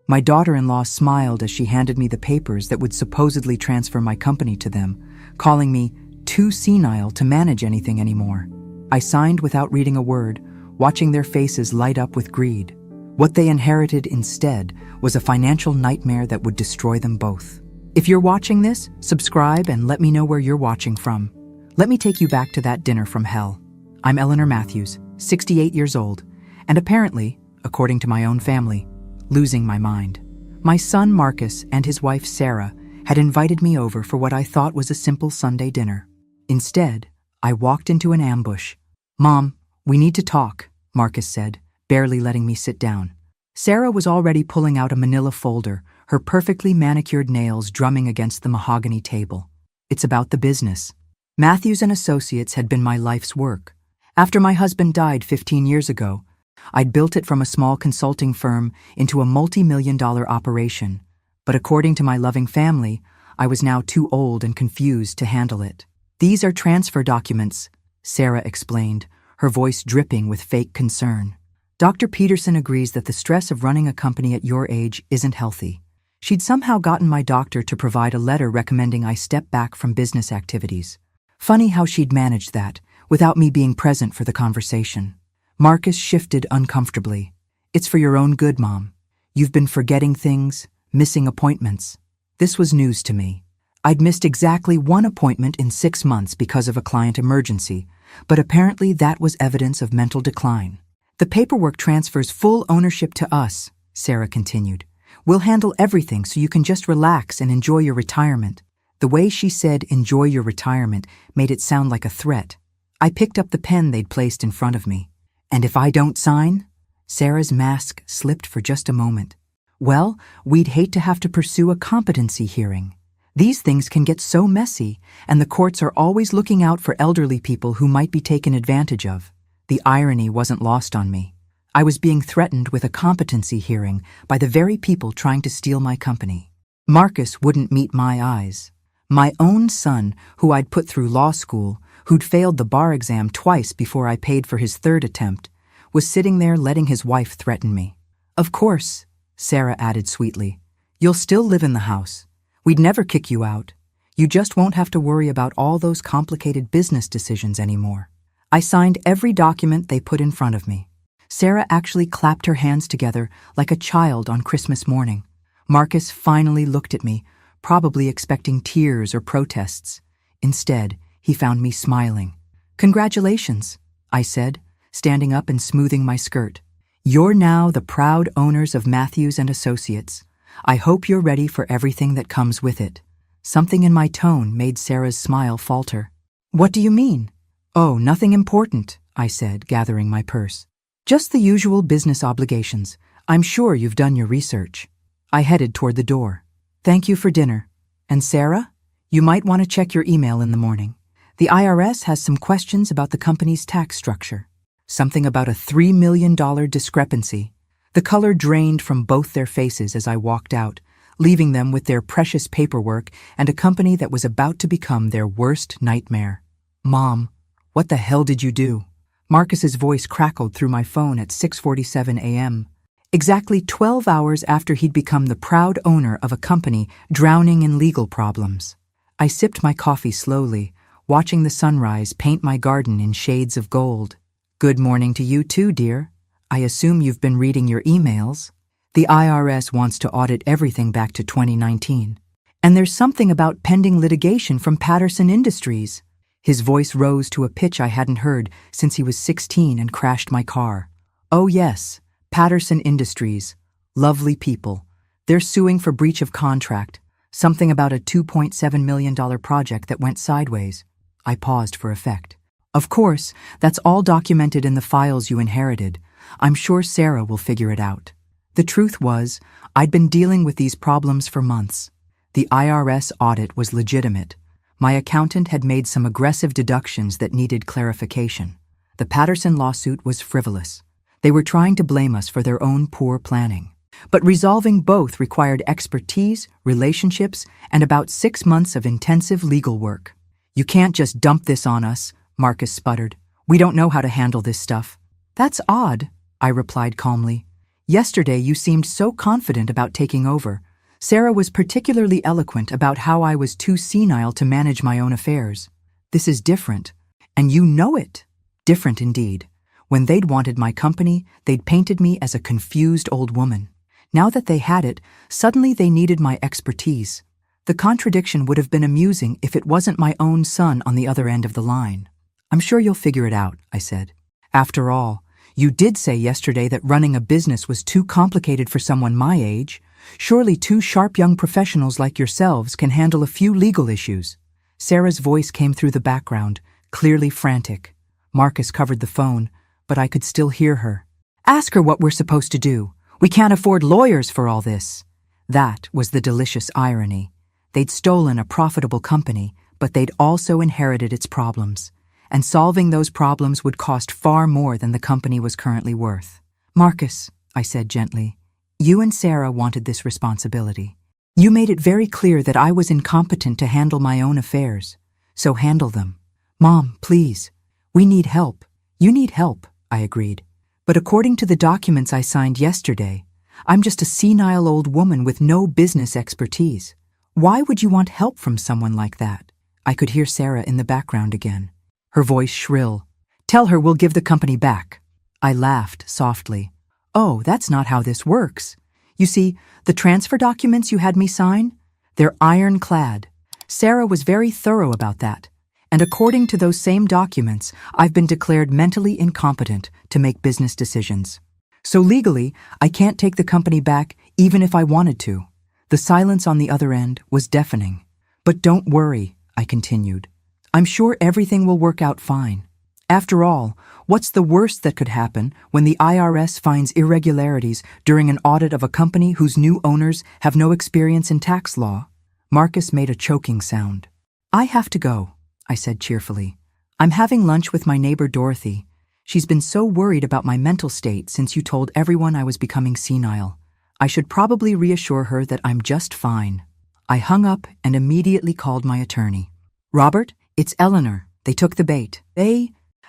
My daughter-in-law smiled as she handed me the papers that would supposedly transfer my company to them, calling me too senile to manage anything anymore. I signed without reading a word, watching their faces light up with greed. What they inherited instead was a financial nightmare that would destroy them both. If you're watching this, subscribe and let me know where you're watching from. Let me take you back to that dinner from hell. I'm Eleanor Matthews, 68 years old, and apparently, according to my own family, losing my mind. My son Marcus and his wife Sarah had invited me over for what I thought was a simple Sunday dinner. Instead, I walked into an ambush. "Mom, we need to talk," Marcus said, barely letting me sit down. Sarah was already pulling out a manila folder, her perfectly manicured nails drumming against the mahogany table. "It's about the business. Matthews and Associates had been my life's work. After my husband died 15 years ago, I'd built it from a small consulting firm into a multi-million-dollar operation. But according to my loving family, I was now too old and confused to handle it. These are transfer documents," Sarah explained, her voice dripping with fake concern. "Dr. Peterson agrees that the stress of running a company at your age isn't healthy. She'd somehow gotten my doctor to provide a letter recommending I step back from business activities. Funny how she'd managed that, without me being present for the conversation." Marcus shifted uncomfortably. "It's for your own good, Mom. You've been forgetting things, missing appointments." This was news to me. I'd missed exactly one appointment in 6 months because of a client emergency, but apparently that was evidence of mental decline. "The paperwork transfers full ownership to us," Sarah continued. "We'll handle everything so you can just relax and enjoy your retirement." The way she said "enjoy your retirement" made it sound like a threat. I picked up the pen they'd placed in front of me. "And if I don't sign?" Sarah's mask slipped for just a moment. "Well, we'd hate to have to pursue a competency hearing. These things can get so messy, and the courts are always looking out for elderly people who might be taken advantage of." The irony wasn't lost on me. I was being threatened with a competency hearing by the very people trying to steal my company. Marcus wouldn't meet my eyes. My own son, who I'd put through law school, who'd failed the bar exam twice before I paid for his 3rd attempt, was sitting there letting his wife threaten me. "Of course," Sarah added sweetly, "you'll still live in the house. We'd never kick you out. You just won't have to worry about all those complicated business decisions anymore." I signed every document they put in front of me. Sarah actually clapped her hands together like a child on Christmas morning. Marcus finally looked at me, probably expecting tears or protests. Instead, he found me smiling. "Congratulations," I said, standing up and smoothing my skirt. "You're now the proud owners of Matthews and Associates. I hope you're ready for everything that comes with it." Something in my tone made Sarah's smile falter. "What do you mean?" "Oh, nothing important," I said, gathering my purse. "Just the usual business obligations. I'm sure you've done your research." I headed toward the door. "Thank you for dinner. And Sarah, you might want to check your email in the morning. The IRS has some questions about the company's tax structure. Something about a $3 million discrepancy." The color drained from both their faces as I walked out, leaving them with their precious paperwork and a company that was about to become their worst nightmare. "Mom, what the hell did you do?" Marcus's voice crackled through my phone at 6:47 a.m., exactly 12 hours after he'd become the proud owner of a company drowning in legal problems. I sipped my coffee slowly, watching the sunrise paint my garden in shades of gold. "Good morning to you too, dear. I assume you've been reading your emails. The IRS wants to audit everything back to 2019. And there's something about pending litigation from Patterson Industries." His voice rose to a pitch I hadn't heard since he was 16 and crashed my car. "Oh yes, Patterson Industries. Lovely people. They're suing for breach of contract. Something about a $2.7 million project that went sideways." I paused for effect. "Of course, that's all documented in the files you inherited. I'm sure Sarah will figure it out." The truth was, I'd been dealing with these problems for months. The IRS audit was legitimate. My accountant had made some aggressive deductions that needed clarification. The Patterson lawsuit was frivolous. They were trying to blame us for their own poor planning. But resolving both required expertise, relationships, and about 6 months of intensive legal work. "You can't just dump this on us," Marcus sputtered. "We don't know how to handle this stuff." "That's odd," I replied calmly. Yesterday you seemed so confident about taking over. Sarah was particularly eloquent about how I was too senile to manage my own affairs. This is different. And you know it. Different indeed. When they'd wanted my company, they'd painted me as a confused old woman. Now that they had it, suddenly they needed my expertise. The contradiction would have been amusing if it wasn't my own son on the other end of the line. I'm sure you'll figure it out, I said. After all, you did say yesterday that running a business was too complicated for someone my age. Surely two sharp young professionals like yourselves can handle a few legal issues. Sarah's voice came through the background, clearly frantic. Marcus covered the phone, but I could still hear her. Ask her what we're supposed to do. We can't afford lawyers for all this. That was the delicious irony. They'd stolen a profitable company, but they'd also inherited its problems. And solving those problems would cost far more than the company was currently worth. Marcus, I said gently, you and Sarah wanted this responsibility. You made it very clear that I was incompetent to handle my own affairs. So handle them. Mom, please. We need help. You need help, I agreed. But according to the documents I signed yesterday, I'm just a senile old woman with no business expertise. Why would you want help from someone like that? I could hear Sarah in the background again, her voice shrill. Tell her we'll give the company back. I laughed softly. Oh, that's not how this works. You see, the transfer documents you had me sign, they're ironclad. Sarah was very thorough about that. And according to those same documents, I've been declared mentally incompetent to make business decisions. So legally, I can't take the company back even if I wanted to. The silence on the other end was deafening. But don't worry, I continued. I'm sure everything will work out fine. After all, what's the worst that could happen when the IRS finds irregularities during an audit of a company whose new owners have no experience in tax law? Marcus made a choking sound. I have to go, I said cheerfully. I'm having lunch with my neighbor Dorothy. She's been so worried about my mental state since you told everyone I was becoming senile. I should probably reassure her that I'm just fine. I hung up and immediately called my attorney. Robert, it's Eleanor. They took the bait.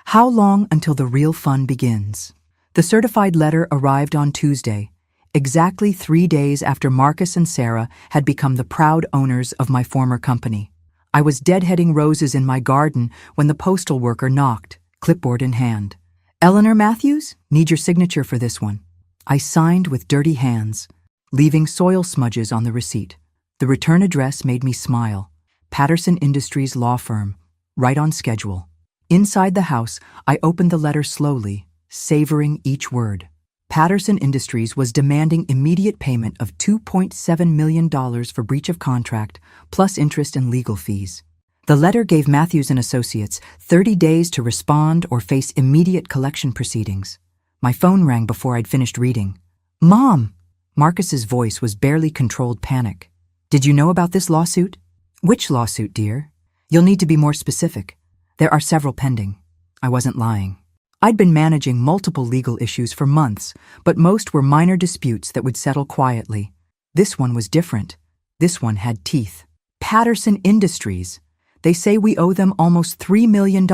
How long until the real fun begins? The certified letter arrived on Tuesday, exactly 3 days after Marcus and Sarah had become the proud owners of my former company. I was deadheading roses in my garden when the postal worker knocked, clipboard in hand. Eleanor Matthews, need your signature for this one. I signed with dirty hands, leaving soil smudges on the receipt. The return address made me smile. Patterson Industries law firm, right on schedule. Inside the house, I opened the letter slowly, savoring each word. Patterson Industries was demanding immediate payment of $2.7 million for breach of contract, plus interest and legal fees. The letter gave Matthews and Associates 30 days to respond or face immediate collection proceedings. My phone rang before I'd finished reading. Mom! Marcus's voice was barely controlled panic. Did you know about this lawsuit? Which lawsuit, dear? You'll need to be more specific. There are several pending. I wasn't lying. I'd been managing multiple legal issues for months, but most were minor disputes that would settle quietly. This one was different. This one had teeth. Patterson Industries. They say we owe them almost $3 million.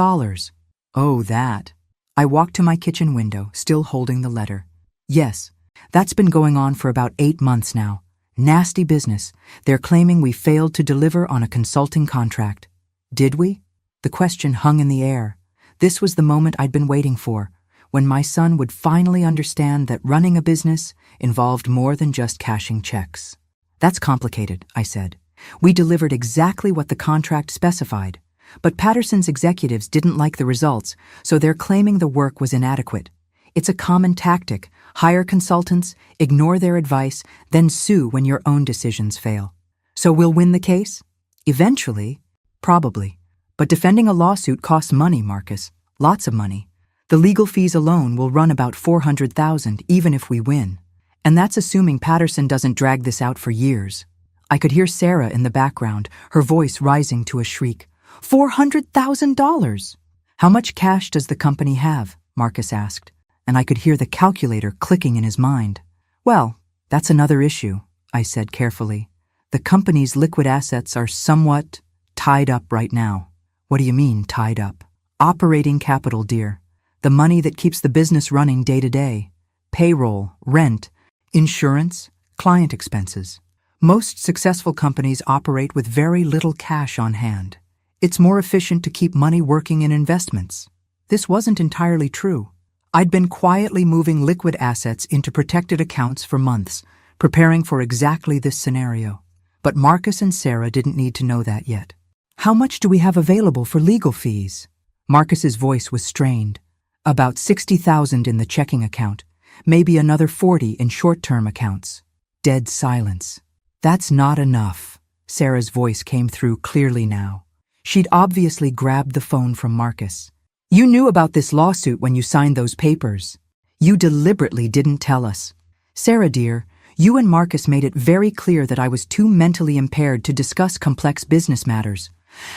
Oh, that. I walked to my kitchen window, still holding the letter. Yes, that's been going on for about 8 months now. Nasty business. They're claiming we failed to deliver on a consulting contract. Did we? The question hung in the air. This was the moment I'd been waiting for, when my son would finally understand that running a business involved more than just cashing checks. That's complicated, I said. We delivered exactly what the contract specified, but Patterson's executives didn't like the results, so they're claiming the work was inadequate. It's a common tactic. Hire consultants, ignore their advice, then sue when your own decisions fail. So we'll win the case? Eventually, probably. But defending a lawsuit costs money, Marcus. Lots of money. The legal fees alone will run about $400,000 even if we win. And that's assuming Patterson doesn't drag this out for years. I could hear Sarah in the background, her voice rising to a shriek. $400,000! How much cash does the company have? Marcus asked, and I could hear the calculator clicking in his mind. Well, that's another issue, I said carefully. The company's liquid assets are somewhat tied up right now. What do you mean, tied up? Operating capital, dear. The money that keeps the business running day to day. payroll, rent, insurance, client expenses. Most successful companies operate with very little cash on hand. It's more efficient to keep money working in investments. This wasn't entirely true. I'd been quietly moving liquid assets into protected accounts for months, preparing for exactly this scenario. But Marcus and Sarah didn't need to know that yet. How much do we have available for legal fees? Marcus's voice was strained. About $60,000 in the checking account, maybe another $40,000 in short-term accounts. Dead silence. That's not enough. Sarah's voice came through clearly now. She'd obviously grabbed the phone from Marcus. You knew about this lawsuit when you signed those papers. You deliberately didn't tell us. Sarah, dear, you and Marcus made it very clear that I was too mentally impaired to discuss complex business matters.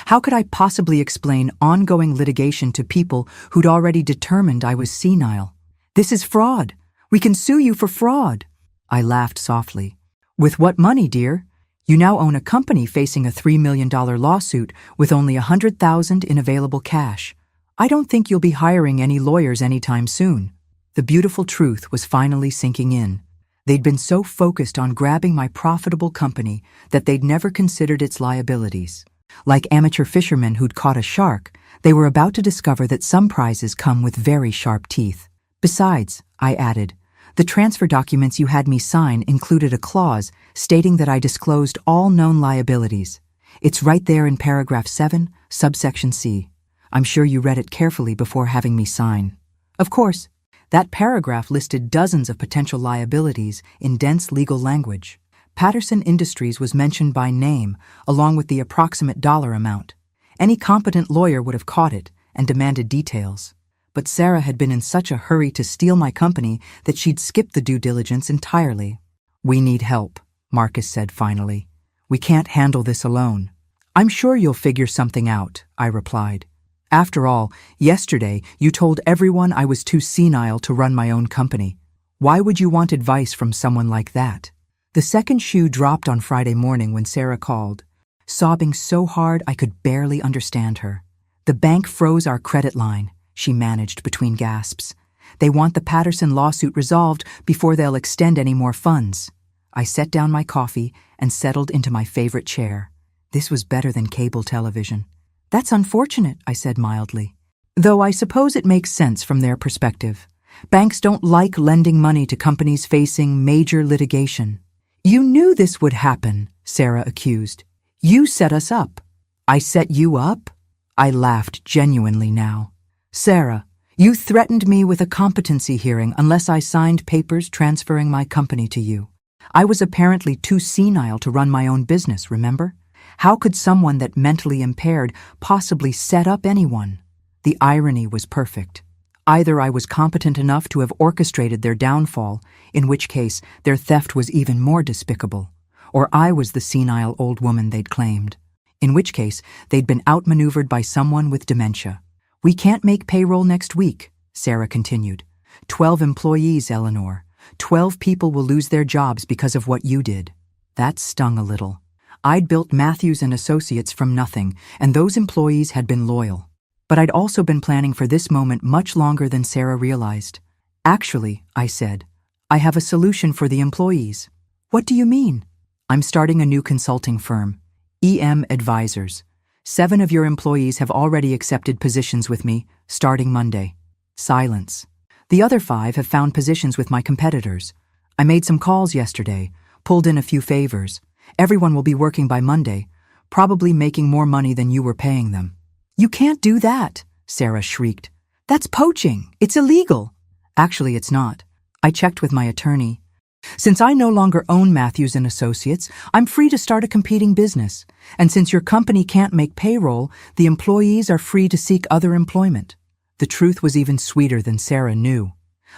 How could I possibly explain ongoing litigation to people who'd already determined I was senile? This is fraud. We can sue you for fraud. I laughed softly. With what money, dear? You now own a company facing a $3 million lawsuit with only $100,000 in available cash. I don't think you'll be hiring any lawyers anytime soon. The beautiful truth was finally sinking in. They'd been so focused on grabbing my profitable company that they'd never considered its liabilities. Like amateur fishermen who'd caught a shark, they were about to discover that some prizes come with very sharp teeth. Besides, I added, the transfer documents you had me sign included a clause stating that I disclosed all known liabilities. It's right there in paragraph 7, subsection C. I'm sure you read it carefully before having me sign. Of course, that paragraph listed dozens of potential liabilities in dense legal language. Patterson Industries was mentioned by name, along with the approximate dollar amount. Any competent lawyer would have caught it and demanded details. But Sarah had been in such a hurry to steal my company that she'd skipped the due diligence entirely. We need help, Marcus said finally. We can't handle this alone. I'm sure you'll figure something out, I replied. After all, yesterday you told everyone I was too senile to run my own company. Why would you want advice from someone like that? The second shoe dropped on Friday morning when Sarah called, sobbing so hard I could barely understand her. The bank froze our credit line, she managed between gasps. They want the Patterson lawsuit resolved before they'll extend any more funds. I set down my coffee and settled into my favorite chair. This was better than cable television. That's unfortunate, I said mildly. Though I suppose it makes sense from their perspective. Banks don't like lending money to companies facing major litigation. You knew this would happen, Sarah accused. You set us up. I set you up? I laughed genuinely now. Sarah, you threatened me with a competency hearing unless I signed papers transferring my company to you. I was apparently too senile to run my own business, remember? How could someone that mentally impaired possibly set up anyone? The irony was perfect. Either I was competent enough to have orchestrated their downfall, in which case their theft was even more despicable, or I was the senile old woman they'd claimed, in which case they'd been outmaneuvered by someone with dementia. We can't make payroll next week, Sarah continued. 12 employees, Eleanor. 12 people will lose their jobs because of what you did. That stung a little. I'd built Matthews and Associates from nothing, and those employees had been loyal. But I'd also been planning for this moment much longer than Sarah realized. Actually, I said, I have a solution for the employees. What do you mean? I'm starting a new consulting firm, EM Advisors. 7 of your employees have already accepted positions with me, starting Monday. Silence. The other 5 have found positions with my competitors. I made some calls yesterday, pulled in a few favors. Everyone will be working by Monday, probably making more money than you were paying them. You can't do that, Sarah shrieked. That's poaching. It's illegal. Actually, it's not. I checked with my attorney. Since I no longer own Matthews and Associates, I'm free to start a competing business. And since your company can't make payroll, the employees are free to seek other employment. The truth was even sweeter than Sarah knew.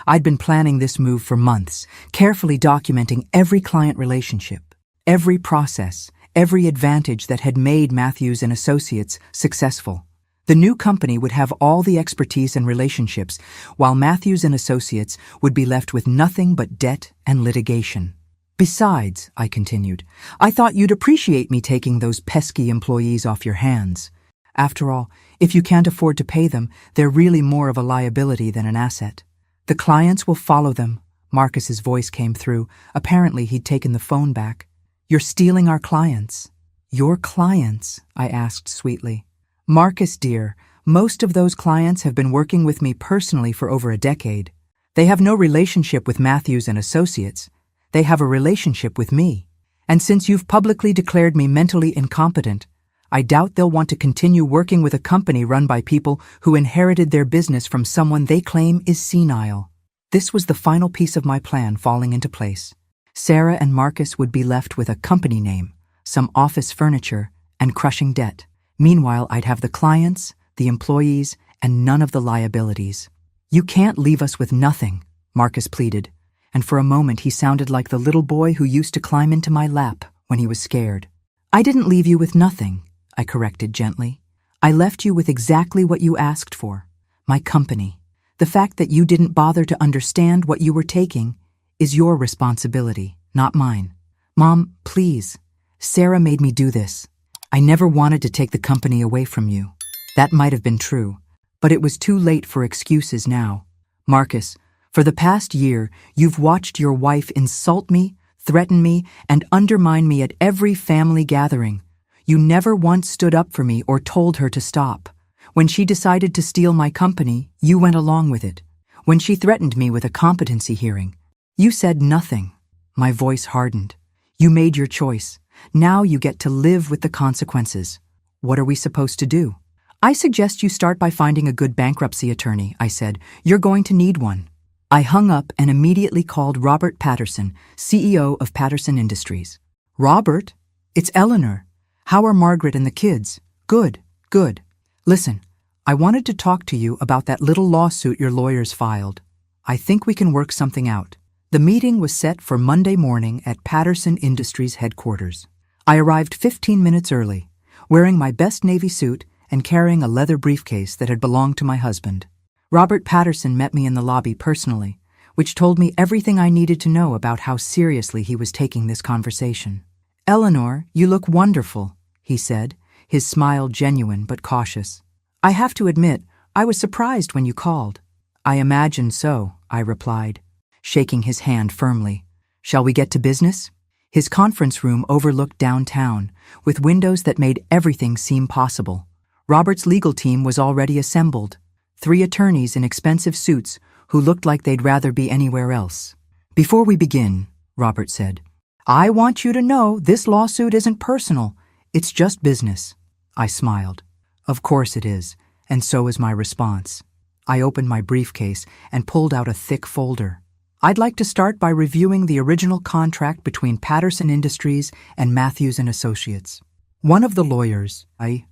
I'd been planning this move for months, carefully documenting every client relationship, every process, every advantage that had made Matthews and Associates successful. The new company would have all the expertise and relationships, while Matthews and Associates would be left with nothing but debt and litigation. Besides, I continued, I thought you'd appreciate me taking those pesky employees off your hands. After all, if you can't afford to pay them, they're really more of a liability than an asset. The clients will follow them, Marcus's voice came through. Apparently, he'd taken the phone back. "You're stealing our clients." "Your clients?" I asked sweetly. "Marcus, dear, most of those clients have been working with me personally for over a decade. They have no relationship with Matthews and Associates. They have a relationship with me. And since you've publicly declared me mentally incompetent, I doubt they'll want to continue working with a company run by people who inherited their business from someone they claim is senile." This was the final piece of my plan falling into place. Sarah and Marcus would be left with a company name, some office furniture, and crushing debt. Meanwhile, I'd have the clients, the employees, and none of the liabilities. "You can't leave us with nothing," Marcus pleaded, and for a moment he sounded like the little boy who used to climb into my lap when he was scared. "I didn't leave you with nothing," I corrected gently. "I left you with exactly what you asked for, my company. The fact that you didn't bother to understand what you were taking is your responsibility, not mine. Mom, please. Sarah made me do this. I never wanted to take the company away from you." That might have been true, but it was too late for excuses now. "Marcus, for the past year, you've watched your wife insult me, threaten me, and undermine me at every family gathering. You never once stood up for me or told her to stop. When she decided to steal my company, you went along with it. When she threatened me with a competency hearing, you said nothing." My voice hardened. "You made your choice. Now you get to live with the consequences. What are we supposed to do?" "I suggest you start by finding a good bankruptcy attorney," I said. "You're going to need one." I hung up and immediately called Robert Patterson, CEO of Patterson Industries. "Robert? It's Eleanor. How are Margaret and the kids?" "Good, good. Listen, I wanted to talk to you about that little lawsuit your lawyers filed. I think we can work something out." The meeting was set for Monday morning at Patterson Industries headquarters. I arrived 15 minutes early, wearing my best navy suit and carrying a leather briefcase that had belonged to my husband. Robert Patterson met me in the lobby personally, which told me everything I needed to know about how seriously he was taking this conversation. "Eleanor, you look wonderful," he said, his smile genuine but cautious. "I have to admit, I was surprised when you called." "I imagined so," I replied, shaking his hand firmly. "Shall we get to business?" His conference room overlooked downtown, with windows that made everything seem possible. Robert's legal team was already assembled, 3 attorneys in expensive suits who looked like they'd rather be anywhere else. "Before we begin," Robert said, "I want you to know this lawsuit isn't personal. It's just business." I smiled. "Of course it is, and so is my response." I opened my briefcase and pulled out a thick folder. "I'd like to start by reviewing the original contract between Patterson Industries and Matthews and Associates." One of the lawyers, a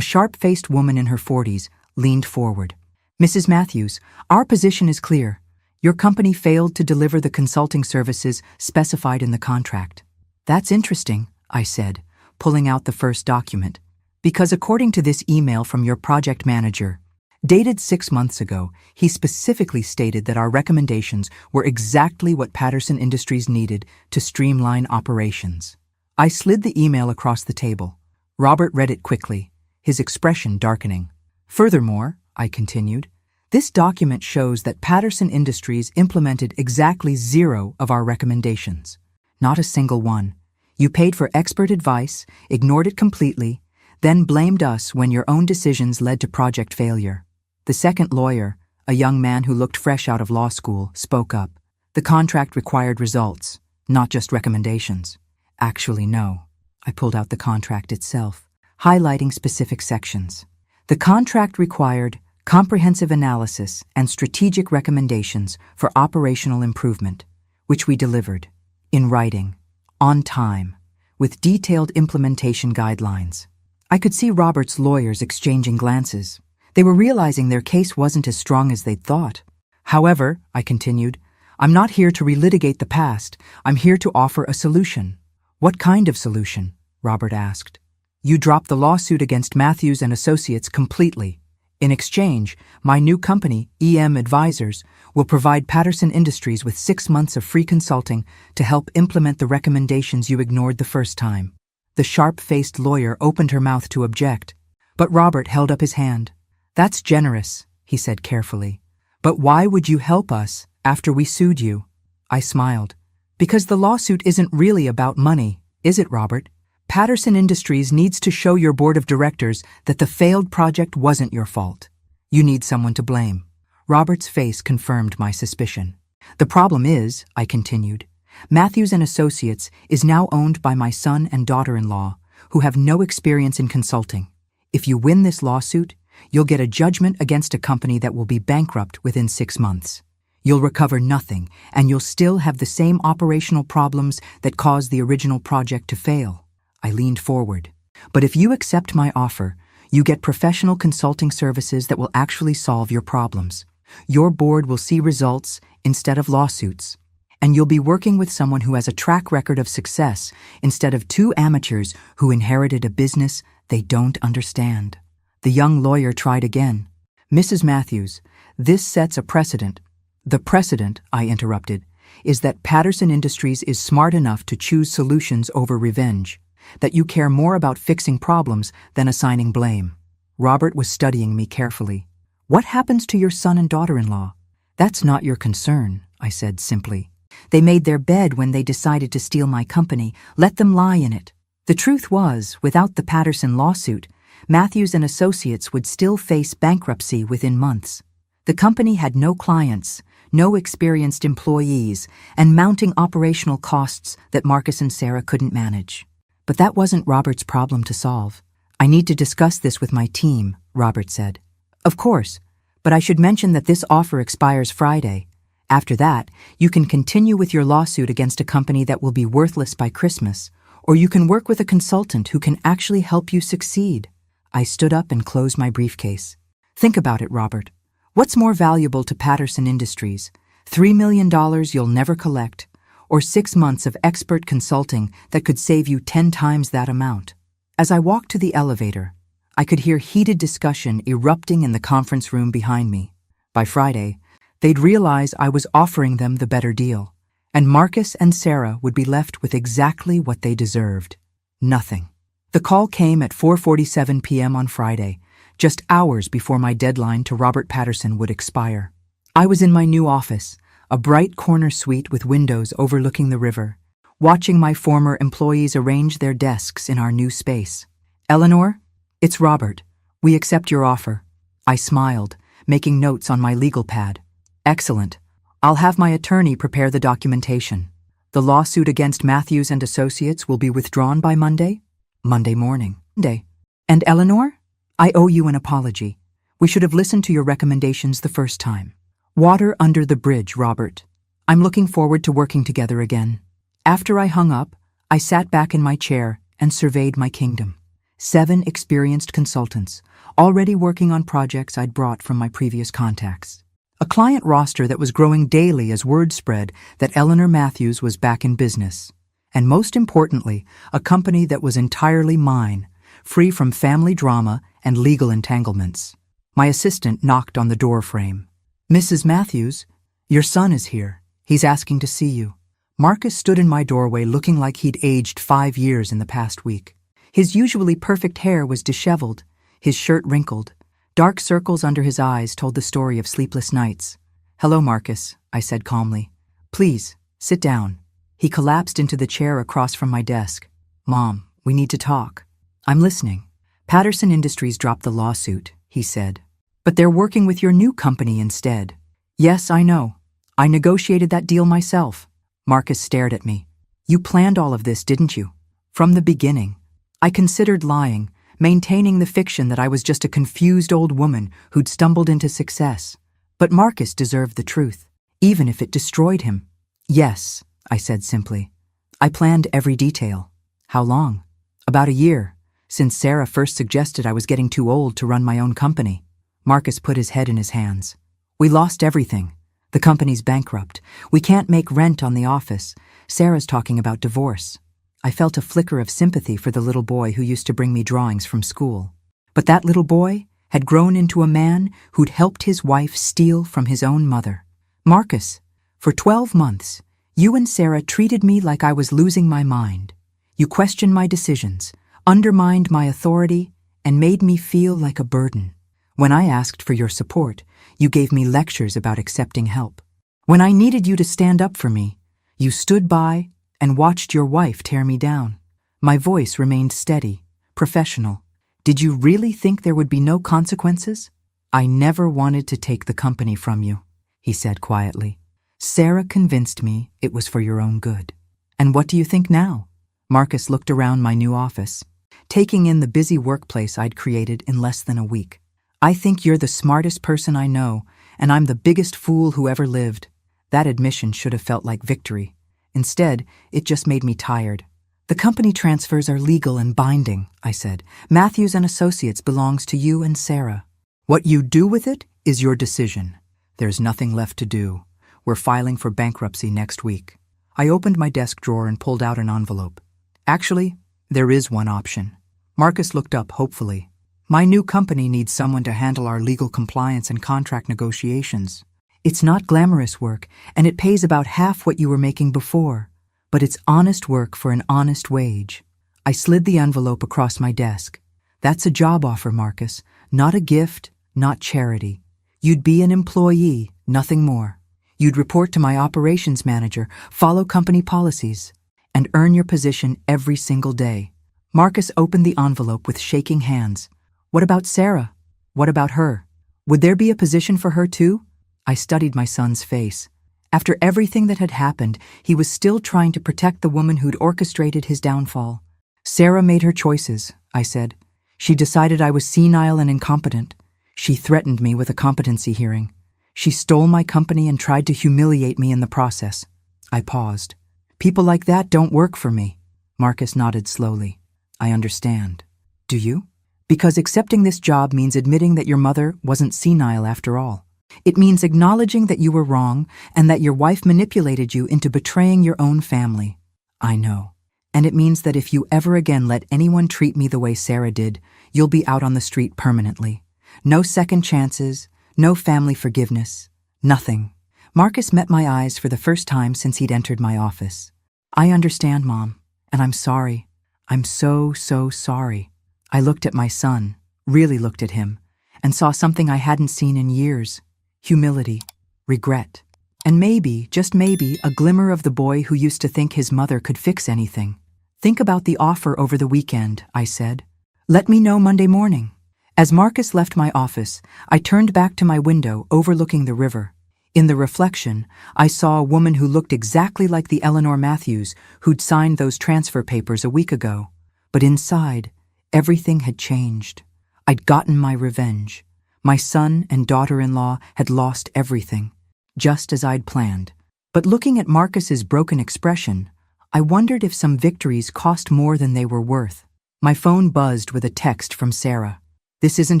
sharp-faced woman in her 40s, leaned forward. "Mrs. Matthews, our position is clear. Your company failed to deliver the consulting services specified in the contract." "That's interesting," I said, pulling out the first document, "because according to this email from your project manager, dated 6 months ago, he specifically stated that our recommendations were exactly what Patterson Industries needed to streamline operations." I slid the email across the table. Robert read it quickly, his expression darkening. "Furthermore," I continued, "this document shows that Patterson Industries implemented exactly 0 of our recommendations. Not a single one. You paid for expert advice, ignored it completely, then blamed us when your own decisions led to project failure." The second lawyer, a young man who looked fresh out of law school, spoke up. "The contract required results, not just recommendations." "Actually, no." I pulled out the contract itself, highlighting specific sections. "The contract required comprehensive analysis and strategic recommendations for operational improvement, which we delivered, in writing, on time, with detailed implementation guidelines." I could see Robert's lawyers exchanging glances. They were realizing their case wasn't as strong as they'd thought. "However," I continued, "I'm not here to relitigate the past. I'm here to offer a solution." "What kind of solution?" Robert asked. "You drop the lawsuit against Matthews and Associates completely. In exchange, my new company, EM Advisors, will provide Patterson Industries with 6 months of free consulting to help implement the recommendations you ignored the first time." The sharp-faced lawyer opened her mouth to object, but Robert held up his hand. "That's generous," he said carefully. "But why would you help us after we sued you?" I smiled. Because the lawsuit isn't really about money, is it, Robert? Patterson Industries needs to show your board of directors that the failed project wasn't your fault. You need someone to blame. Robert's face confirmed my suspicion. The problem is, I continued, Matthews and Associates is now owned by my son and daughter-in-law, who have no experience in consulting. If you win this lawsuit, you'll get a judgment against a company that will be bankrupt within 6 months. You'll recover nothing, and you'll still have the same operational problems that caused the original project to fail. I leaned forward. But if you accept my offer, you get professional consulting services that will actually solve your problems. Your board will see results instead of lawsuits. And you'll be working with someone who has a track record of success instead of 2 amateurs who inherited a business they don't understand. The young lawyer tried again. Mrs. Matthews, this sets a precedent. The precedent, I interrupted, is that Patterson Industries is smart enough to choose solutions over revenge, that you care more about fixing problems than assigning blame. Robert was studying me carefully. What happens to your son and daughter-in-law? That's not your concern, I said simply. They made their bed when they decided to steal my company. Let them lie in it. The truth was, without the Patterson lawsuit, Matthews and Associates would still face bankruptcy within months. The company had no clients, no experienced employees, and mounting operational costs that Marcus and Sarah couldn't manage. But that wasn't Robert's problem to solve. I need to discuss this with my team, Robert said. Of course, but I should mention that this offer expires Friday. After that, you can continue with your lawsuit against a company that will be worthless by Christmas, or you can work with a consultant who can actually help you succeed. I stood up and closed my briefcase. Think about it, Robert. What's more valuable to Patterson Industries? $3 million you'll never collect, or 6 months of expert consulting that could save you 10 times that amount? As I walked to the elevator, I could hear heated discussion erupting in the conference room behind me. By Friday, they'd realize I was offering them the better deal, and Marcus and Sarah would be left with exactly what they deserved: nothing. The call came at 4:47 p.m. on Friday, just hours before my deadline to Robert Patterson would expire. I was in my new office, a bright corner suite with windows overlooking the river, watching my former employees arrange their desks in our new space. Eleanor, it's Robert. We accept your offer. I smiled, making notes on my legal pad. Excellent. I'll have my attorney prepare the documentation. The lawsuit against Matthews and Associates will be withdrawn by Monday? Monday morning. Monday. And Eleanor? I owe you an apology. We should have listened to your recommendations the first time. Water under the bridge, Robert. I'm looking forward to working together again. After I hung up, I sat back in my chair and surveyed my kingdom. 7 experienced consultants, already working on projects I'd brought from my previous contacts. A client roster that was growing daily as word spread that Eleanor Matthews was back in business. And most importantly, a company that was entirely mine, free from family drama and legal entanglements. My assistant knocked on the door frame. Mrs. Matthews, your son is here. He's asking to see you. Marcus stood in my doorway looking like he'd aged 5 years in the past week. His usually perfect hair was disheveled, his shirt wrinkled. Dark circles under his eyes told the story of sleepless nights. Hello, Marcus, I said calmly. Please, sit down. He collapsed into the chair across from my desk. Mom, we need to talk. I'm listening. Patterson Industries dropped the lawsuit, he said. But they're working with your new company instead. Yes, I know. I negotiated that deal myself. Marcus stared at me. You planned all of this, didn't you? From the beginning. I considered lying, maintaining the fiction that I was just a confused old woman who'd stumbled into success. But Marcus deserved the truth, even if it destroyed him. Yes, I said simply. I planned every detail. How long? About a year, since Sarah first suggested I was getting too old to run my own company. Marcus put his head in his hands. We lost everything. The company's bankrupt. We can't make rent on the office. Sarah's talking about divorce. I felt a flicker of sympathy for the little boy who used to bring me drawings from school. But that little boy had grown into a man who'd helped his wife steal from his own mother. Marcus, for 12 months, you and Sarah treated me like I was losing my mind. You questioned my decisions, undermined my authority, and made me feel like a burden. When I asked for your support, you gave me lectures about accepting help. When I needed you to stand up for me, You stood by and watched your wife tear me down. My voice remained steady, professional. Did you really think there would be no consequences? I never wanted to take the company from you, he said quietly. Sarah convinced me it was for your own good. And what do you think now? Marcus looked around my new office, taking in the busy workplace I'd created in less than a week. I think you're the smartest person I know, and I'm the biggest fool who ever lived. That admission should have felt like victory. Instead, it just made me tired. The company transfers are legal and binding, I said. Matthews and Associates belongs to you and Sarah. What you do with it is your decision. There's nothing left to do. We're filing for bankruptcy next week. I opened my desk drawer and pulled out an envelope. Actually, there is one option. Marcus looked up hopefully. My new company needs someone to handle our legal compliance and contract negotiations. It's not glamorous work, and it pays about half what you were making before. But it's honest work for an honest wage. I slid the envelope across my desk. That's a job offer, Marcus. Not a gift, not charity. You'd be an employee, nothing more. You'd report to my operations manager, follow company policies, and earn your position every single day. Marcus opened the envelope with shaking hands. What about Sarah? What about her? Would there be a position for her too? I studied my son's face. After everything that had happened, he was still trying to protect the woman who'd orchestrated his downfall. Sarah made her choices, I said. She decided I was senile and incompetent. She threatened me with a competency hearing. She stole my company and tried to humiliate me in the process. I paused. People like that don't work for me. Marcus nodded slowly. I understand. Do you? Because accepting this job means admitting that your mother wasn't senile after all. It means acknowledging that you were wrong and that your wife manipulated you into betraying your own family. I know. And it means that if you ever again let anyone treat me the way Sarah did, you'll be out on the street permanently. No second chances, no family forgiveness, nothing. Marcus met my eyes for the first time since he'd entered my office. I understand, Mom, and I'm sorry. I'm so sorry. I looked at my son, really looked at him, and saw something I hadn't seen in years. Humility, regret, and maybe, just maybe, a glimmer of the boy who used to think his mother could fix anything. Think about the offer over the weekend, I said. Let me know Monday morning. As Marcus left my office, I turned back to my window overlooking the river. In the reflection, I saw a woman who looked exactly like the Eleanor Matthews who'd signed those transfer papers a week ago. But inside, everything had changed. I'd gotten my revenge. My son and daughter-in-law had lost everything, just as I'd planned. But looking at Marcus's broken expression, I wondered if some victories cost more than they were worth. My phone buzzed with a text from Sarah. This isn't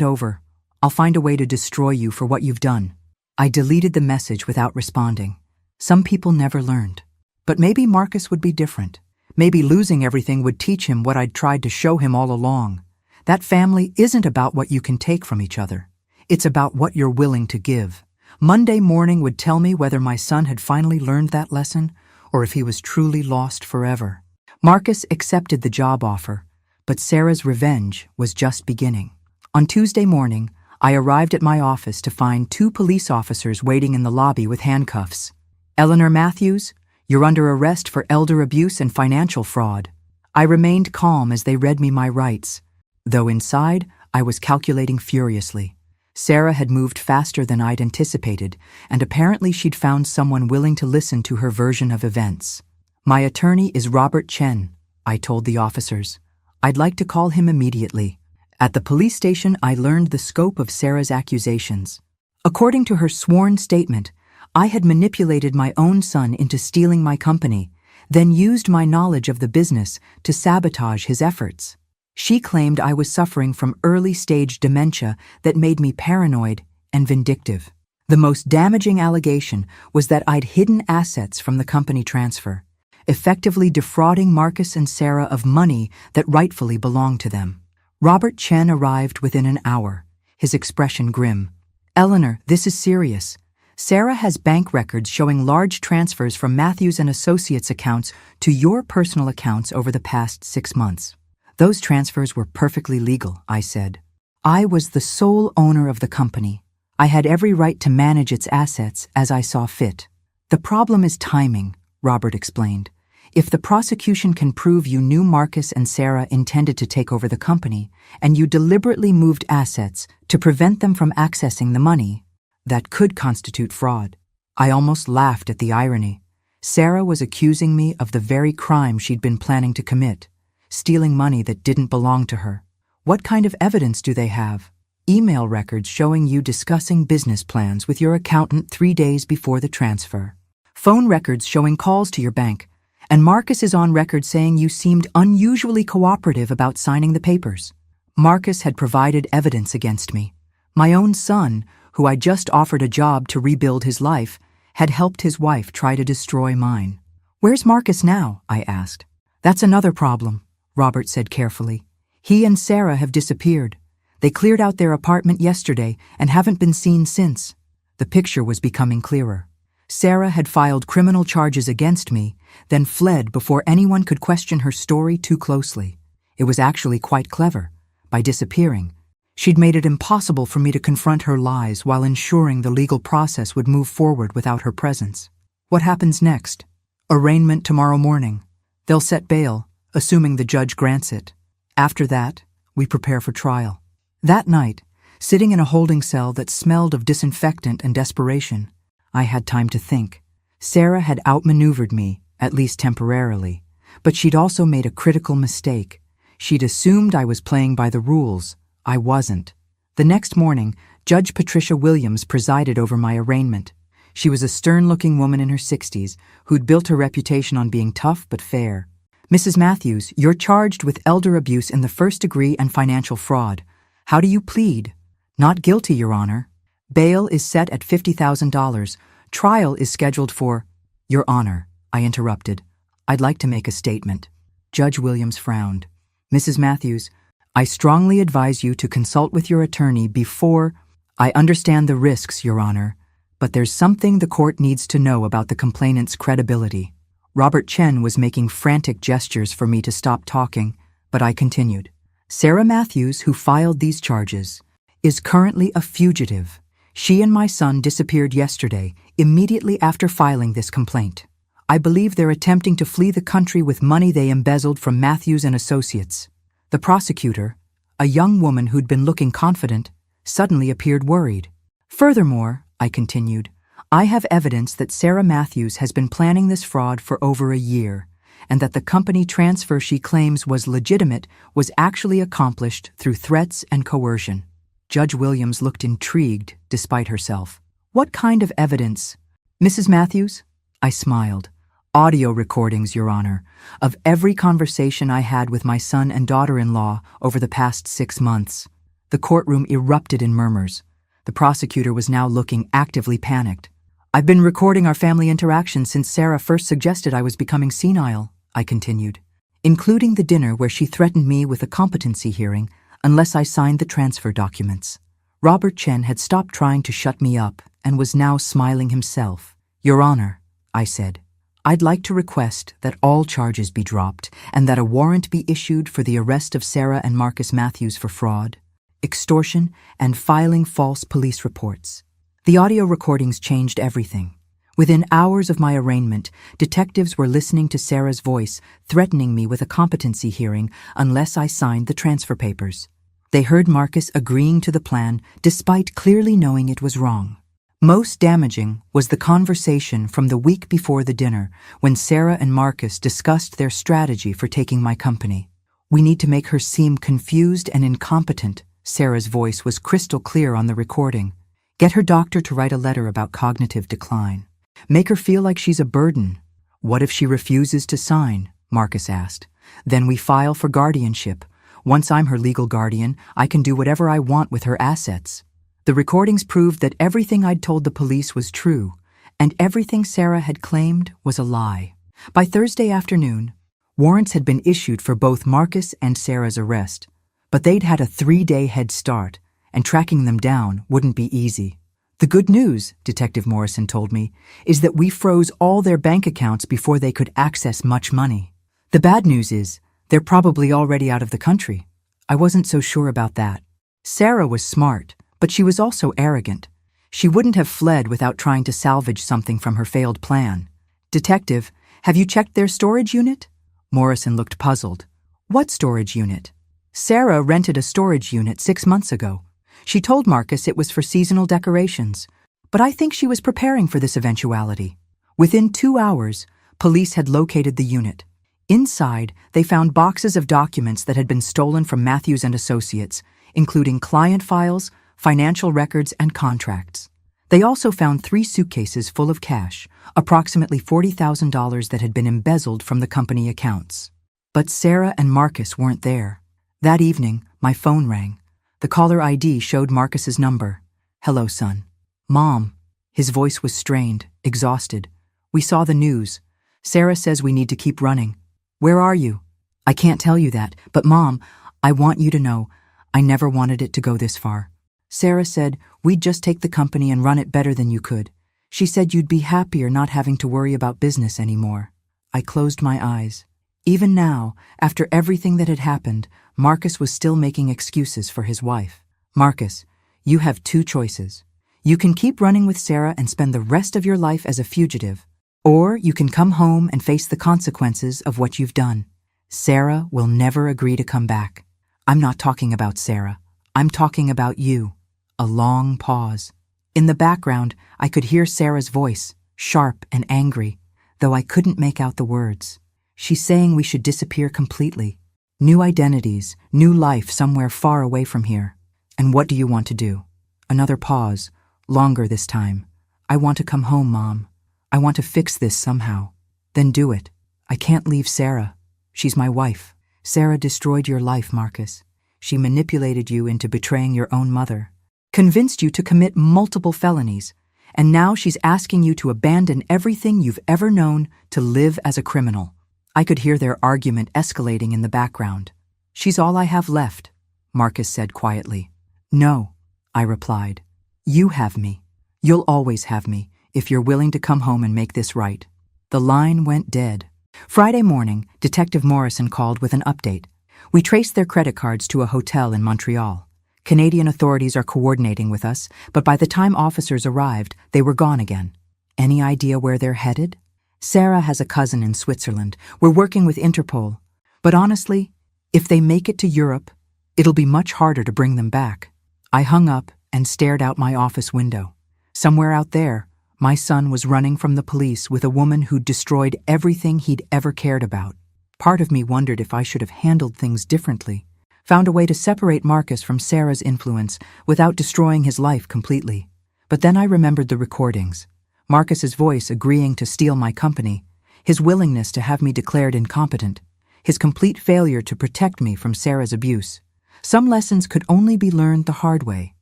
over. I'll find a way to destroy you for what you've done. I deleted the message without responding. Some people never learned. But maybe Marcus would be different. Maybe losing everything would teach him what I'd tried to show him all along. That family isn't about what you can take from each other. It's about what you're willing to give. Monday morning would tell me whether my son had finally learned that lesson or if he was truly lost forever. Marcus accepted the job offer, but Sarah's revenge was just beginning. On Tuesday morning, I arrived at my office to find 2 police officers waiting in the lobby with handcuffs. Eleanor Matthews, you're under arrest for elder abuse and financial fraud. I remained calm as they read me my rights, though inside I was calculating furiously. Sarah had moved faster than I'd anticipated, and apparently she'd found someone willing to listen to her version of events. My attorney is Robert Chen, I told the officers. I'd like to call him immediately. At the police station, I learned the scope of Sarah's accusations. According to her sworn statement, I had manipulated my own son into stealing my company, then used my knowledge of the business to sabotage his efforts. She claimed I was suffering from early-stage dementia that made me paranoid and vindictive. The most damaging allegation was that I'd hidden assets from the company transfer, effectively defrauding Marcus and Sarah of money that rightfully belonged to them. Robert Chen arrived within an hour, his expression grim. Eleanor, this is serious. Sarah has bank records showing large transfers from Matthews and Associates accounts to your personal accounts over the past 6 months. Those transfers were perfectly legal, I said. I was the sole owner of the company. I had every right to manage its assets as I saw fit. The problem is timing, Robert explained. If the prosecution can prove you knew Marcus and Sarah intended to take over the company, and you deliberately moved assets to prevent them from accessing the money, that could constitute fraud. I almost laughed at the irony. Sarah was accusing me of the very crime she'd been planning to commit, stealing money that didn't belong to her. What kind of evidence do they have? Email records showing you discussing business plans with your accountant 3 days before the transfer. Phone records showing calls to your bank. And Marcus is on record saying you seemed unusually cooperative about signing the papers. Marcus had provided evidence against me. My own son, who I just offered a job to rebuild his life, had helped his wife try to destroy mine. Where's Marcus now? I asked. That's another problem, Robert said carefully. He and Sarah have disappeared. They cleared out their apartment yesterday and haven't been seen since. The picture was becoming clearer. Sarah had filed criminal charges against me, then fled before anyone could question her story too closely. It was actually quite clever. By disappearing, she'd made it impossible for me to confront her lies while ensuring the legal process would move forward without her presence. What happens next? Arraignment tomorrow morning. They'll set bail, assuming the judge grants it. After that, we prepare for trial. That night, sitting in a holding cell that smelled of disinfectant and desperation, I had time to think. Sarah had outmaneuvered me, at least temporarily, but she'd also made a critical mistake. She'd assumed I was playing by the rules. I wasn't. The next morning, Judge Patricia Williams presided over my arraignment. She was a stern-looking woman in her 60s who'd built her reputation on being tough but fair. Mrs. Matthews, you're charged with elder abuse in the first degree and financial fraud. How do you plead? Not guilty, Your Honor. Bail is set at $50,000. Trial is scheduled for— Your Honor, I interrupted. I'd like to make a statement. Judge Williams frowned. Mrs. Matthews, I strongly advise you to consult with your attorney before— I understand the risks, Your Honor, but there's something the court needs to know about the complainant's credibility. Robert Chen was making frantic gestures for me to stop talking, but I continued. Sarah Matthews, who filed these charges, is currently a fugitive. She and my son disappeared yesterday, immediately after filing this complaint. I believe they're attempting to flee the country with money they embezzled from Matthews and Associates. The prosecutor, a young woman who'd been looking confident, suddenly appeared worried. Furthermore, I continued, I have evidence that Sarah Matthews has been planning this fraud for over a year, and that the company transfer she claims was legitimate was actually accomplished through threats and coercion. Judge Williams looked intrigued despite herself. What kind of evidence? Mrs. Matthews? I smiled. Audio recordings, Your Honor, of every conversation I had with my son and daughter-in-law over the past 6 months. The courtroom erupted in murmurs. The prosecutor was now looking actively panicked. I've been recording our family interactions since Sarah first suggested I was becoming senile, I continued, including the dinner where she threatened me with a competency hearing unless I signed the transfer documents. Robert Chen had stopped trying to shut me up and was now smiling himself. Your Honor, I said, I'd like to request that all charges be dropped and that a warrant be issued for the arrest of Sarah and Marcus Matthews for fraud, extortion, and filing false police reports. The audio recordings changed everything. Within hours of my arraignment, detectives were listening to Sarah's voice, threatening me with a competency hearing unless I signed the transfer papers. They heard Marcus agreeing to the plan despite clearly knowing it was wrong. Most damaging was the conversation from the week before the dinner when Sarah and Marcus discussed their strategy for taking my company. We need to make her seem confused and incompetent, Sarah's voice was crystal clear on the recording. Get her doctor to write a letter about cognitive decline. Make her feel like she's a burden. What if she refuses to sign? Marcus asked. Then we file for guardianship. Once I'm her legal guardian, I can do whatever I want with her assets. The recordings proved that everything I'd told the police was true, and everything Sarah had claimed was a lie. By Thursday afternoon, warrants had been issued for both Marcus and Sarah's arrest, but they'd had a 3-day head start, and tracking them down wouldn't be easy. The good news, Detective Morrison told me, is that we froze all their bank accounts before they could access much money. The bad news is, they're probably already out of the country. I wasn't so sure about that. Sarah was smart, but she was also arrogant. She wouldn't have fled without trying to salvage something from her failed plan. Detective, Have you checked their storage unit? Morrison looked puzzled. What storage unit? Sarah rented a storage unit 6 months ago. She told Marcus it was for seasonal decorations, but I think she was preparing for this eventuality. Within 2 hours, police had located the unit. Inside, they found boxes of documents that had been stolen from Matthews and Associates, including client files, financial records, and contracts. They also found 3 suitcases full of cash, approximately $40,000 that had been embezzled from the company accounts. But Sarah and Marcus weren't there. That evening, my phone rang. The caller ID showed Marcus's number. "Hello, son." "Mom." His voice was strained, exhausted. "We saw the news. Sarah says we need to keep running. Where are you?" "I can't tell you that, but Mom, I want you to know, I never wanted it to go this far. Sarah said we'd just take the company and run it better than you could. She said you'd be happier not having to worry about business anymore." I closed my eyes. Even now, after everything that had happened, Marcus was still making excuses for his wife. "Marcus, you have 2 choices. You can keep running with Sarah and spend the rest of your life as a fugitive, or you can come home and face the consequences of what you've done. Sarah will never agree to come back." "I'm not talking about Sarah. I'm talking about you." A long pause. In the background, I could hear Sarah's voice, sharp and angry, though I couldn't make out the words. She's saying we should disappear completely. New identities, new life somewhere far away from here. "And what do you want to do?" Another pause, longer this time. "I want to come home, Mom. I want to fix this somehow." "Then do it. I can't leave Sarah. She's my wife." "Sarah destroyed your life, Marcus. She manipulated you into betraying your own mother, convinced you to commit multiple felonies, and now she's asking you to abandon everything you've ever known to live as a criminal." I could hear their argument escalating in the background. "She's all I have left," Marcus said quietly. "No," I replied. "You have me. You'll always have me, if you're willing to come home and make this right." The line went dead. Friday morning, Detective Morrison called with an update. We traced their credit cards to a hotel in Montreal. Canadian authorities are coordinating with us, but by the time officers arrived, they were gone again. Any idea where they're headed? Sarah has a cousin in Switzerland. We're working with Interpol. But honestly, if they make it to Europe, it'll be much harder to bring them back. I hung up and stared out my office window. Somewhere out there, my son was running from the police with a woman who'd destroyed everything he'd ever cared about. Part of me wondered if I should have handled things differently, found a way to separate Marcus from Sarah's influence without destroying his life completely. But then I remembered the recordings. Marcus's voice agreeing to steal my company, his willingness to have me declared incompetent, his complete failure to protect me from Sarah's abuse. Some lessons could only be learned the hard way.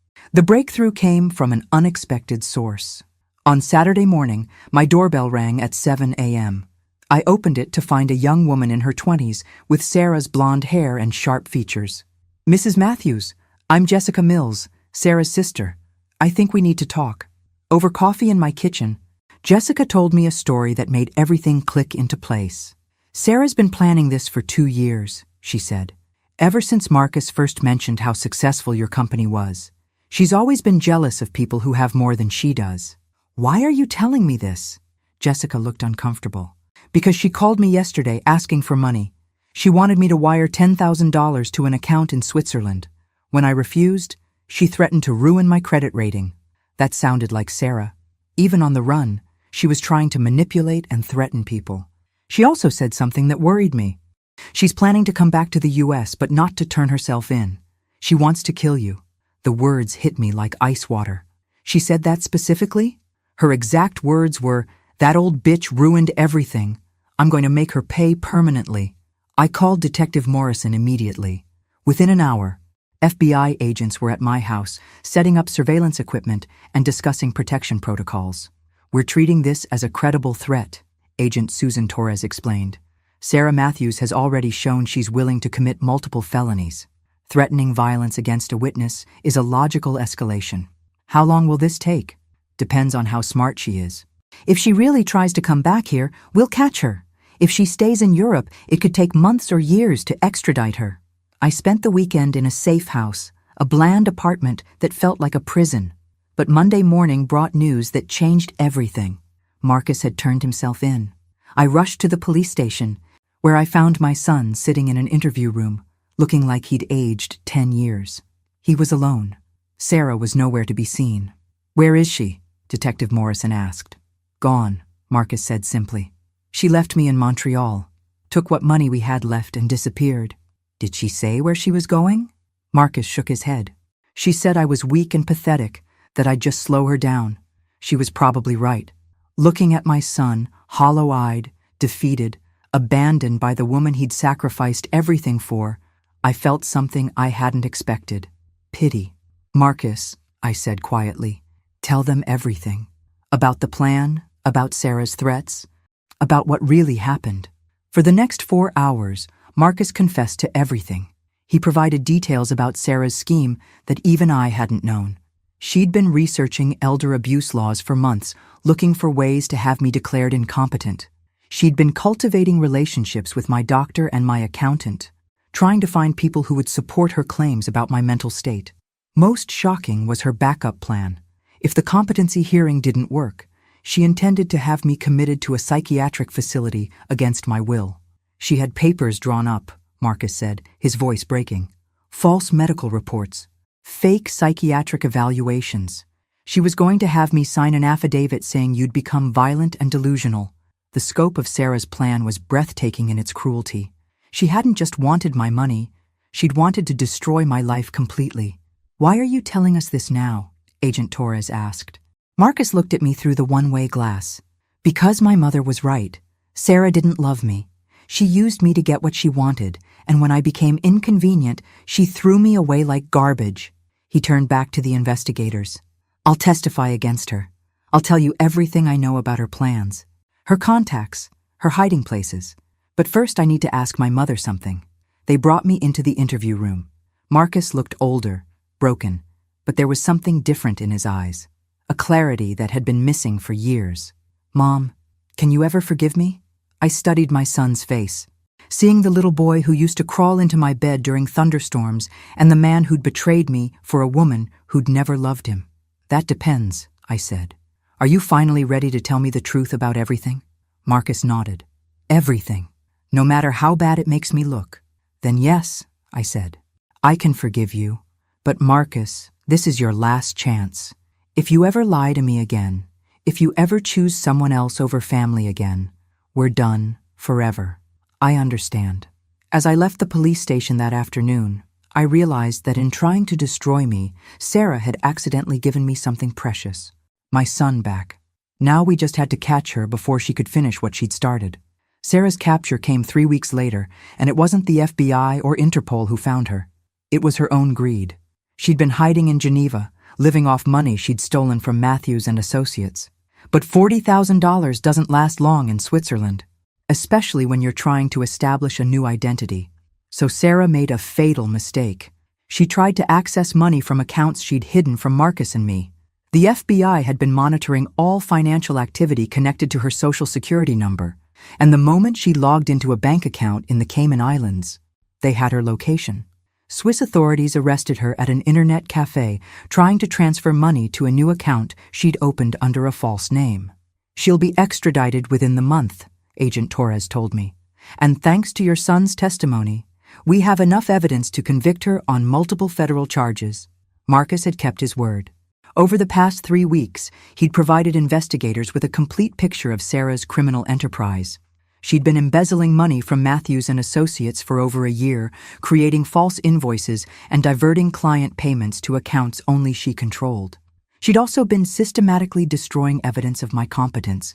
The breakthrough came from an unexpected source. On Saturday morning, my doorbell rang at 7 a.m. I opened it to find a young woman in her 20s with Sarah's blonde hair and sharp features. "Mrs. Matthews, I'm Jessica Mills, Sarah's sister. I think we need to talk." Over coffee in my kitchen, Jessica told me a story that made everything click into place. "Sarah's been planning this for 2 years, she said. "Ever since Marcus first mentioned how successful your company was. She's always been jealous of people who have more than she does." "Why are you telling me this?" Jessica looked uncomfortable. "Because she called me yesterday asking for money. She wanted me to wire $10,000 to an account in Switzerland. When I refused, she threatened to ruin my credit rating." That sounded like Sarah. Even on the run, she was trying to manipulate and threaten people. She also said something that worried me. "She's planning to come back to the US, but not to turn herself in. She wants to kill you." The words hit me like ice water. She said that specifically? Her exact words were, "That old bitch ruined everything. I'm going to make her pay permanently." I called Detective Morrison immediately. Within an hour, FBI agents were at my house, setting up surveillance equipment and discussing protection protocols. "We're treating this as a credible threat," Agent Susan Torres explained. "Sarah Matthews has already shown she's willing to commit multiple felonies. Threatening violence against a witness is a logical escalation. How long will this take? Depends on how smart she is. If she really tries to come back here, we'll catch her. If she stays in Europe, it could take months or years to extradite her." I spent the weekend in a safe house, a bland apartment that felt like a prison. But Monday morning brought news that changed everything. Marcus had turned himself in. I rushed to the police station, where I found my son sitting in an interview room, looking like he'd aged 10 years. He was alone. Sarah was nowhere to be seen. "Where is she?" Detective Morrison asked. "Gone," Marcus said simply. "She left me in Montreal, took what money we had left and disappeared." "Did she say where she was going?" Marcus shook his head. "She said I was weak and pathetic, that I'd just slow her down." She was probably right. Looking at my son, hollow-eyed, defeated, abandoned by the woman he'd sacrificed everything for, I felt something I hadn't expected. Pity. "Marcus," I said quietly, "tell them everything. About the plan, about Sarah's threats, about what really happened." For the next 4 hours, Marcus confessed to everything. He provided details about Sarah's scheme that even I hadn't known. She'd been researching elder abuse laws for months, looking for ways to have me declared incompetent. She'd been cultivating relationships with my doctor and my accountant, trying to find people who would support her claims about my mental state. Most shocking was her backup plan. If the competency hearing didn't work, she intended to have me committed to a psychiatric facility against my will. She had papers drawn up, Marcus said, his voice breaking. False medical reports. Fake psychiatric evaluations. She was going to have me sign an affidavit saying you'd become violent and delusional. The scope of Sarah's plan was breathtaking in its cruelty. She hadn't just wanted my money, she'd wanted to destroy my life completely. "Why are you telling us this now?" Agent Torres asked. Marcus looked at me through the one-way glass. "Because my mother was right. Sarah didn't love me. She used me to get what she wanted, and when I became inconvenient, she threw me away like garbage." He turned back to the investigators. "I'll testify against her. I'll tell you everything I know about her plans, her contacts, her hiding places. But first I need to ask my mother something." They brought me into the interview room. Marcus looked older, broken, but there was something different in his eyes, a clarity that had been missing for years. "Mom, can you ever forgive me?" I studied my son's face, seeing the little boy who used to crawl into my bed during thunderstorms and the man who'd betrayed me for a woman who'd never loved him. "That depends," I said. "Are you finally ready to tell me the truth about everything?" Marcus nodded. "Everything, no matter how bad it makes me look." "Then yes," I said. "I can forgive you. But Marcus, this is your last chance. If you ever lie to me again, if you ever choose someone else over family again, we're done forever." "I understand." As I left the police station that afternoon, I realized that in trying to destroy me, Sarah had accidentally given me something precious. My son back. Now we just had to catch her before she could finish what she'd started. Sarah's capture came 3 weeks later, and it wasn't the FBI or Interpol who found her. It was her own greed. She'd been hiding in Geneva, living off money she'd stolen from Matthews and Associates. But $40,000 doesn't last long in Switzerland, especially when you're trying to establish a new identity. So Sarah made a fatal mistake. She tried to access money from accounts she'd hidden from Marcus and me. The FBI had been monitoring all financial activity connected to her social security number, and the moment she logged into a bank account in the Cayman Islands, they had her location. Swiss authorities arrested her at an internet cafe trying to transfer money to a new account she'd opened under a false name. "She'll be extradited within the month," Agent Torres told me. "And thanks to your son's testimony, we have enough evidence to convict her on multiple federal charges." Marcus had kept his word. Over the past 3 weeks, he'd provided investigators with a complete picture of Sarah's criminal enterprise. She'd been embezzling money from Matthews and Associates for over a year, creating false invoices and diverting client payments to accounts only she controlled. She'd also been systematically destroying evidence of my competence,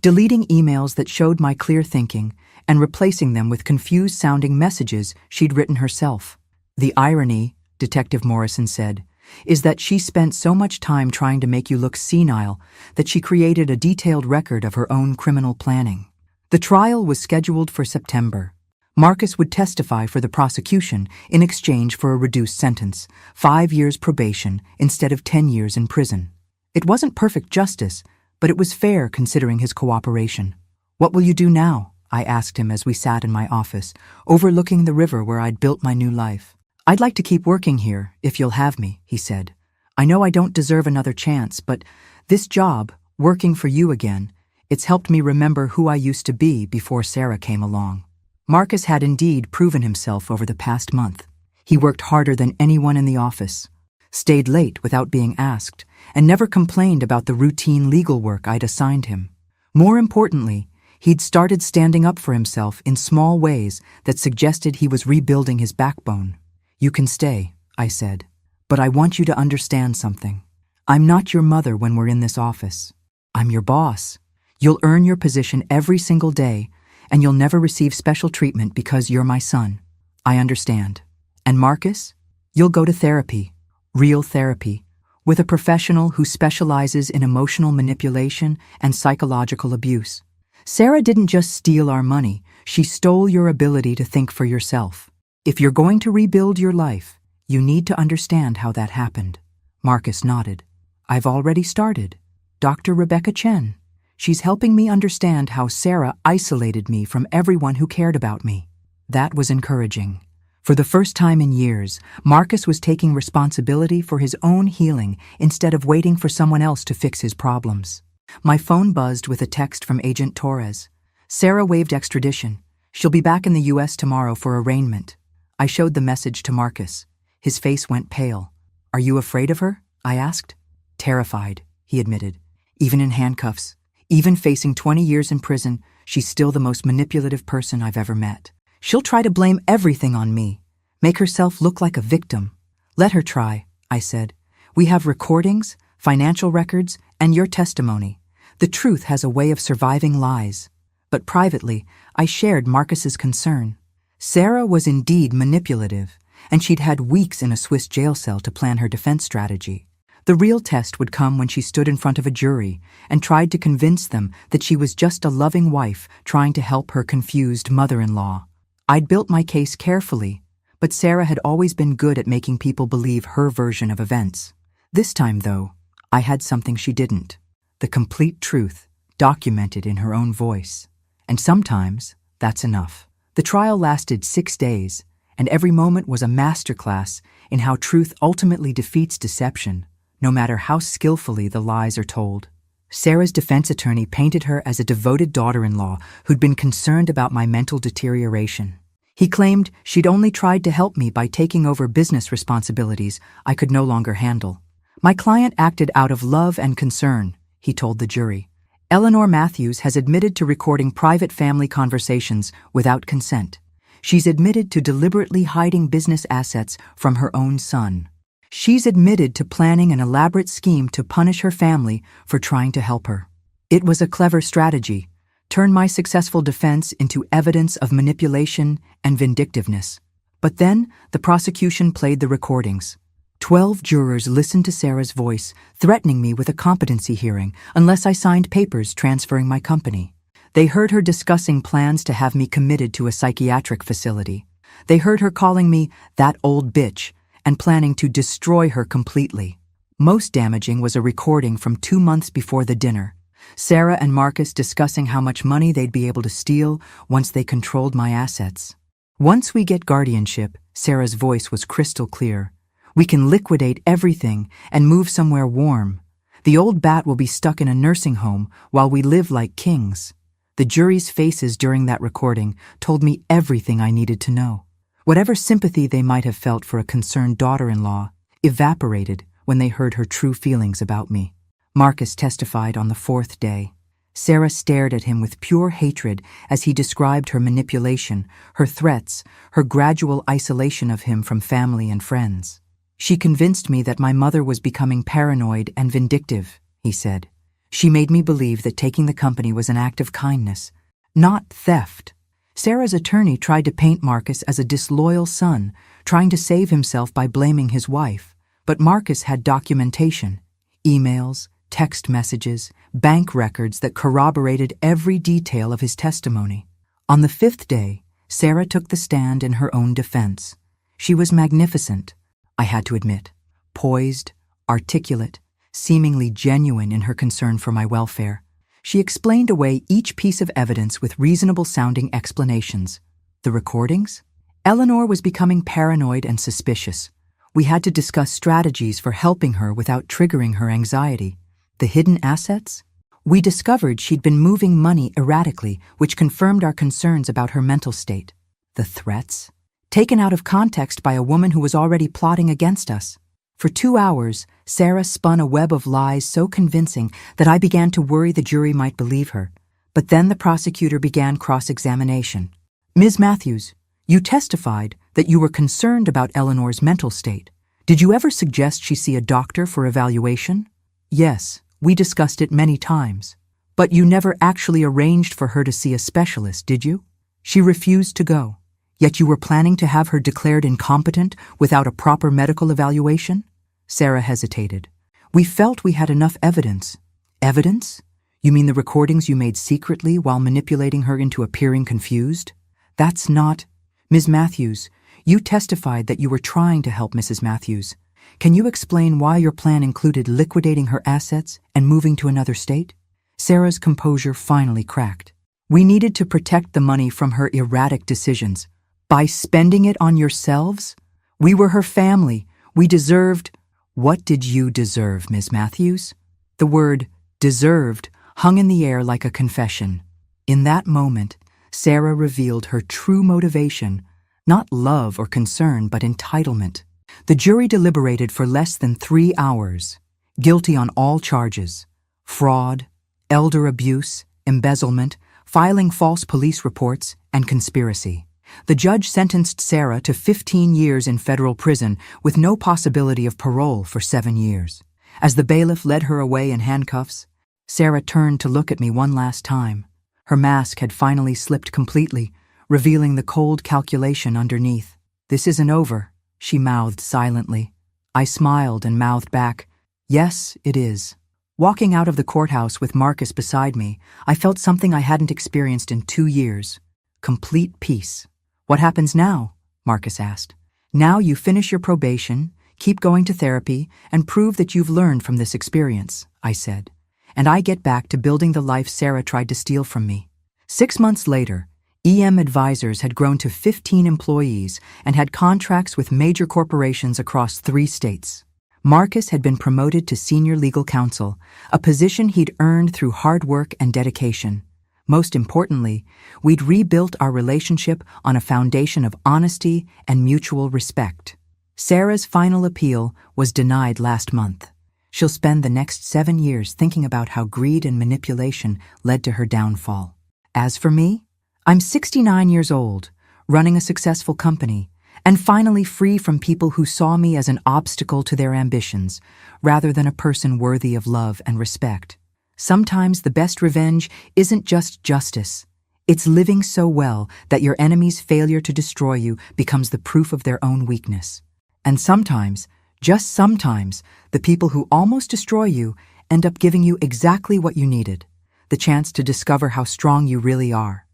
deleting emails that showed my clear thinking and replacing them with confused-sounding messages she'd written herself. "The irony," Detective Morrison said, "is that she spent so much time trying to make you look senile that she created a detailed record of her own criminal planning." The trial was scheduled for September. Marcus would testify for the prosecution in exchange for a reduced sentence, 5 years probation instead of 10 years in prison. It wasn't perfect justice, but it was fair considering his cooperation. "What will you do now?" I asked him as we sat in my office, overlooking the river where I'd built my new life. "I'd like to keep working here, if you'll have me," he said. "I know I don't deserve another chance, but this job, working for you again, It's helped me remember who I used to be before Sarah came along. Marcus had indeed proven himself over the past month. He worked harder than anyone in the office, stayed late without being asked, and never complained about the routine legal work I'd assigned him. More importantly, he'd started standing up for himself in small ways that suggested he was rebuilding his backbone. "You can stay," I said, "but I want you to understand something. I'm not your mother when we're in this office. I'm your boss. You'll earn your position every single day, and you'll never receive special treatment because you're my son. I understand. And Marcus, you'll go to therapy, real therapy, with a professional who specializes in emotional manipulation and psychological abuse. Sarah didn't just steal our money, she stole your ability to think for yourself. If you're going to rebuild your life, you need to understand how that happened." Marcus nodded. "I've already started. Dr. Rebecca Chen. She's helping me understand how Sarah isolated me from everyone who cared about me." That was encouraging. For the first time in years, Marcus was taking responsibility for his own healing instead of waiting for someone else to fix his problems. My phone buzzed with a text from Agent Torres. "Sarah waived extradition. She'll be back in the U.S. tomorrow for arraignment." I showed the message to Marcus. His face went pale. "Are you afraid of her?" I asked. "Terrified," he admitted. "Even in handcuffs, even facing 20 years in prison, she's still the most manipulative person I've ever met. She'll try to blame everything on me, make herself look like a victim." "Let her try," I said. "We have recordings, financial records, and your testimony. The truth has a way of surviving lies." But privately, I shared Marcus's concern. Sarah was indeed manipulative, and she'd had weeks in a Swiss jail cell to plan her defense strategy. The real test would come when she stood in front of a jury and tried to convince them that she was just a loving wife trying to help her confused mother-in-law. I'd built my case carefully, but Sarah had always been good at making people believe her version of events. This time, though, I had something she didn't: the complete truth, documented in her own voice. And sometimes, that's enough. The trial lasted 6 days, and every moment was a masterclass in how truth ultimately defeats deception, no matter how skillfully the lies are told. Sarah's defense attorney painted her as a devoted daughter-in-law who'd been concerned about my mental deterioration. He claimed she'd only tried to help me by taking over business responsibilities I could no longer handle. "My client acted out of love and concern," he told the jury. "Eleanor Matthews has admitted to recording private family conversations without consent. She's admitted to deliberately hiding business assets from her own son. She's admitted to planning an elaborate scheme to punish her family for trying to help her. It was a clever strategy, turn my successful defense into evidence of manipulation and vindictiveness." But then the prosecution played the recordings. 12 jurors listened to Sarah's voice, threatening me with a competency hearing unless I signed papers transferring my company. They heard her discussing plans to have me committed to a psychiatric facility. They heard her calling me "that old bitch" and planning to destroy her completely. Most damaging was a recording from 2 months before the dinner. Sarah and Marcus discussing how much money they'd be able to steal once they controlled my assets. "Once we get guardianship," Sarah's voice was crystal clear, "we can liquidate everything and move somewhere warm. The old bat will be stuck in a nursing home while we live like kings." The jury's faces during that recording told me everything I needed to know. Whatever sympathy they might have felt for a concerned daughter-in-law evaporated when they heard her true feelings about me. Marcus testified on the 4th day. Sarah stared at him with pure hatred as he described her manipulation, her threats, her gradual isolation of him from family and friends. "She convinced me that my mother was becoming paranoid and vindictive," he said. "She made me believe that taking the company was an act of kindness, not theft." Sarah's attorney tried to paint Marcus as a disloyal son, trying to save himself by blaming his wife. But Marcus had documentation, emails, text messages, bank records that corroborated every detail of his testimony. On the 5th day, Sarah took the stand in her own defense. She was magnificent, I had to admit, poised, articulate, seemingly genuine in her concern for my welfare. She explained away each piece of evidence with reasonable-sounding explanations. The recordings? Eleanor was becoming paranoid and suspicious. We had to discuss strategies for helping her without triggering her anxiety. The hidden assets? We discovered she'd been moving money erratically, which confirmed our concerns about her mental state. The threats? Taken out of context by a woman who was already plotting against us. For 2 hours, Sarah spun a web of lies so convincing that I began to worry the jury might believe her. But then the prosecutor began cross-examination. Ms. Matthews, you testified that you were concerned about Eleanor's mental state. Did you ever suggest she see a doctor for evaluation? Yes, we discussed it many times. But you never actually arranged for her to see a specialist, did you? She refused to go. Yet you were planning to have her declared incompetent without a proper medical evaluation? Sarah hesitated. We felt we had enough evidence. Evidence? You mean the recordings you made secretly while manipulating her into appearing confused? That's not... Ms. Matthews, you testified that you were trying to help Mrs. Matthews. Can you explain why your plan included liquidating her assets and moving to another state? Sarah's composure finally cracked. We needed to protect the money from her erratic decisions. By spending it on yourselves? We were her family. We deserved... What did you deserve, Ms. Matthews? The word deserved hung in the air like a confession. In that moment, Sarah revealed her true motivation, not love or concern, but entitlement. The jury deliberated for less than 3 hours, guilty on all charges: fraud, elder abuse, embezzlement, filing false police reports, and conspiracy. The judge sentenced Sarah to 15 years in federal prison with no possibility of parole for 7 years. As the bailiff led her away in handcuffs, Sarah turned to look at me one last time. Her mask had finally slipped completely, revealing the cold calculation underneath. "This isn't over," she mouthed silently. I smiled and mouthed back, "Yes, it is." Walking out of the courthouse with Marcus beside me, I felt something I hadn't experienced in 2 years. Complete peace. "What happens now?" Marcus asked. "Now you finish your probation, keep going to therapy, and prove that you've learned from this experience," I said. "And I get back to building the life Sarah tried to steal from me." 6 months later, EM Advisors had grown to 15 employees and had contracts with major corporations across 3 states. Marcus had been promoted to senior legal counsel, a position he'd earned through hard work and dedication. Most importantly, we'd rebuilt our relationship on a foundation of honesty and mutual respect. Sarah's final appeal was denied last month. She'll spend the next 7 years thinking about how greed and manipulation led to her downfall. As for me, I'm 69 years old, running a successful company, and finally free from people who saw me as an obstacle to their ambitions, rather than a person worthy of love and respect. Sometimes the best revenge isn't just justice. It's living so well that your enemy's failure to destroy you becomes the proof of their own weakness. And sometimes, just sometimes, the people who almost destroy you end up giving you exactly what you needed, the chance to discover how strong you really are.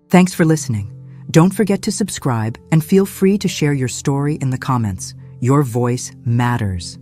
Thanks for listening. Don't forget to subscribe and feel free to share your story in the comments. Your voice matters.